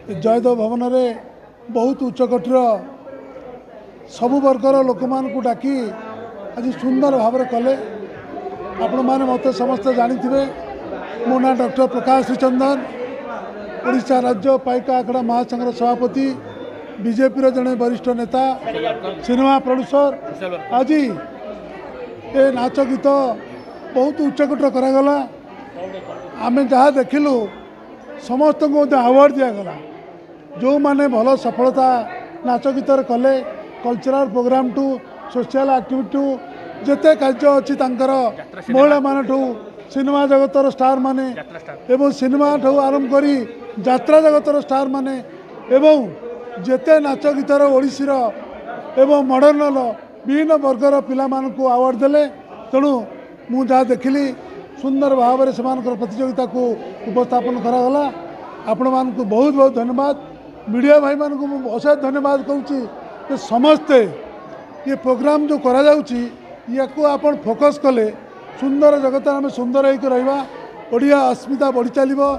जयदेव भवन में बहुत उच्चकोटीर सबु वर्गर लोक मान डाकी आज सुंदर भाव कले। आपण मैंने मत समस्त जानी मो ना डॉक्टर प्रकाश श्रीचंदन ओडिशा राज्य पाइका आखड़ा महासंघर सभापति बीजेपी जड़े वरिष्ठ नेता सिनेमा प्रोड्यूसर। आज ये नाच गीत बहुत उच्चकोटर करागला। आम जहाँ देखिलु समस्त को अवार्ड दिगला जो माने भल सफलता नाच गीत कले कल्चरल प्रोग्राम टू सोशल एक्टिविटी टू जिते कार्य अच्छी महिला मान सिनेमा जगतर स्टार माने एवं सिनेमा ठू आरंभ करी यात्रा जगतर स्टार माने एवं जेते नाच गीतर ओडिशीर एवं मॉडर्न विभिन्न वर्गर पिला मानकु अवार्ड देले। तेणु मु जहाँ देखिली सुंदर भाव में से प्रतियोगिता को उपस्थापन करागला। आपण मानकु बहुत बहुत धन्यवाद। मीडिया भाई मानकु अशेष धन्यवाद कहूँ कि समस्ते ये प्रोग्राम जो करा जाउची या को आपण फोकस कले सुंदर जगत आम सुंदर होकर रहिबा। ओडिया अस्मिता बढ़ी चलिबो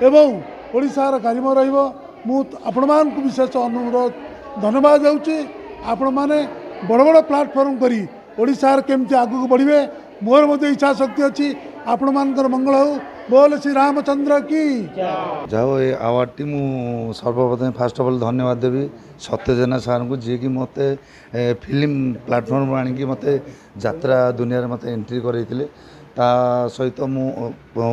एवं ओडिशार कारिम रहिबो। मु आपण मानकु विशेष अनुरोध धन्यवाद देउची। आपण माने बड़ बड़ प्लाटफॉर्म करी ओडिशार केमती आगु बढ़िबे मोर मध्य इच्छा शक्ति अच्छी। आपण मानकर मंगल हो। बोल श्री रामचंद्र की जाओ। ये अवार्ड टी मु सर्वप्रथम फास्ट ऑफ ऑल धन्यवाद देवी सत्यजेना सार को जी कि मत फिल्म प्लाटफॉर्म आनिकी मत यात्रा दुनिया मत एंट्री करते ता सहित मु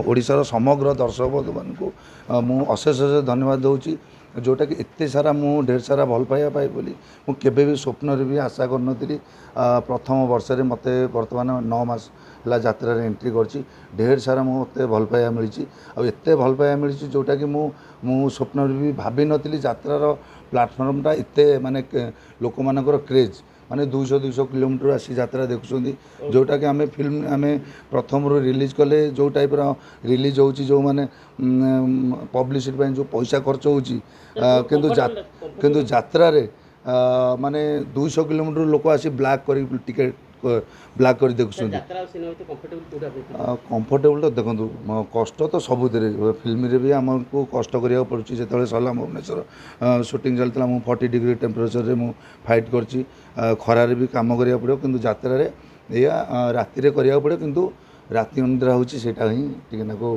ओडिशार समग्र दर्शक बंधु मान को मु अशेष अशेष धन्यवाद दूची जोटा कि एत सारा मु ढेर सारा भल पाइबा पाई बोली मु केबे भी स्वप्न भी आशा करनथि। प्रथम वर्ष रे मते वर्तमान 9 मास ला यात्रा रे एंट्री करछि ढेर सारा मते भल पाइबा मिली आ एते भल पाइबा मिली जोटा कि मु स्वप्न भी भाभी नथिली यात्रार प्लाटफॉर्मटा एते माने लोक मानकर क्रेज माने 200 किलोमीटर आसी यात्रा देखुछंदी जोटा कि आमे फिल्म आमे प्रथम रो रिलीज कले जो टाइप रो रिलीज होची जो माने पब्लिसिटी जो पैसा खर्च होची किंतु यात्रा रे माने 200 किलोमीटर लोक आसी ब्लैक करी टिकट ब्लैक कर देखुं कंफर्टेबल तो देखो कष्ट तो सबुत फिल्म रे भी आमको कष्ट करा पड़ुछि। जो सरला भुवनेश्वर शूटिंग चलता मुझे 40 डिग्री टेम्परेचर रे मु फाइट करछि खरारे भी काम करा पड़ो किंतु यात्रा रे या राति रे करिया पड़ो किंतु राति अनिद्रा होछि सेटा ही टिकेनाको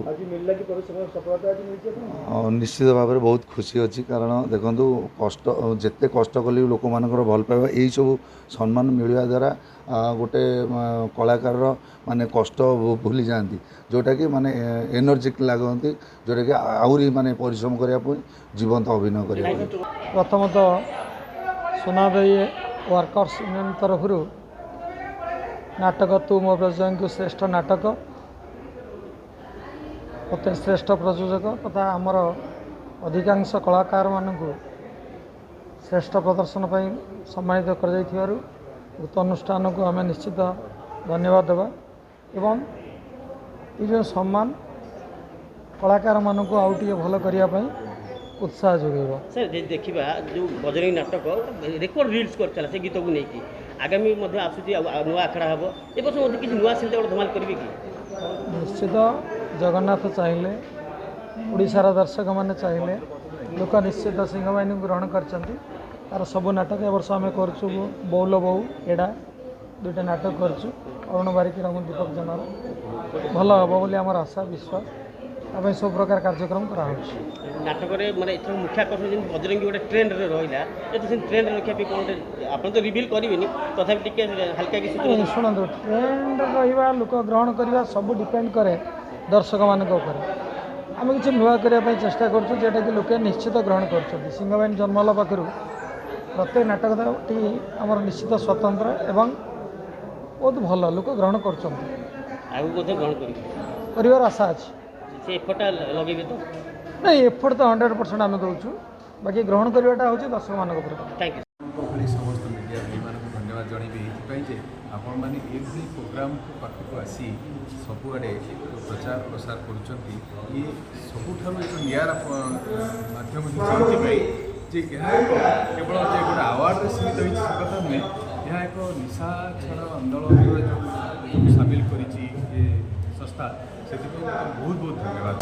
निश्चित भाव में बहुत खुशी अच्छी। कारण देखो कष्ट जिते कष्ट कले लोक मानकर भल पाइबा यही सब सम्मान मिलवा द्वारा गोटे कलाकार माने कष्ट भूली जाती जोटा कि माने एनर्जिक लगती जोटा कि आहुरी माने परिश्रम करने जीवंत अभिनय कर। प्रथमतः सोनादेई वर्कर्स यूनियन तरफ नाटक तू मो प्रयोजक को श्रेष्ठ नाटक मत श्रेष्ठ प्रयोजक तथा आमर अधिकांश कलाकार मानक श्रेष्ठ प्रदर्शन पर सम्मानित कर उक्त अनुष्ठान को आम निश्चित धन्यवाद देवा एवं ये जो सम्मान कलाकार मानक आउ टे भल करने उत्साह जोगेब। सर देखा जो बजरंगी नाटक रेकर्ड रिल्स कर चला से गीत को लेकिन आगामी आसूसी नुआ आखड़ा हम ए वर्ष किसी नुआ सेमती गोटे धमाल करेंगे कि निश्चित जगन्नाथ चाहिए ओडिशार दर्शक मैंने चाहिए लोक निश्चित सिंहवाहिनी ग्रहण कर तार सबू नाटक ए वर्ष आम कर बौल बो एडा 2टा नाटक करुँ अरुण बारिक रघु दीपक जनर भल हम बोली आम आशा विश्वास आम सब प्रकार कार्यक्रम करा नाटक माने एथर मुख्य आकर्षण बजरंगी गोटे ट्रेंड रे रहिला से ट्रेंड रखा कौन आप तो रिवील करेंगे तथा टिके हल्का किसी शुणु ट्रेंड रहा लोक ग्रहण करवा सब डिपेंड करे दर्शक मान आम किसी नुआ करने चेष्टा करा कि लोके निश्चित ग्रहण कर सिंहवाहिनी जन्मला पाखु प्रत्येक नाटक आम निश्चित स्वतंत्र एवं बहुत भल लोक ग्रहण कर आशा अच्छी से एफर्ट लगे तो नहीं एफर्ट तो 100% आम दौचु बाकी ग्रहण करवाटा हूँ दर्शक मान थैंक यू समस्त मीडिया भाई मानक धन्यवाद जनइबी ये आपण मैंने एभली प्रोग्राम पाखक आसी सबुआड़े प्रचार प्रसार कर ये सबुठ एक निरा मध्यम जे केवल गोटे आवार्ड सीमित होती से कथा नुहे यह एक निशा छाड़ आंदोलन जो सामिल कर संस्था से बहुत बहुत धन्यवाद।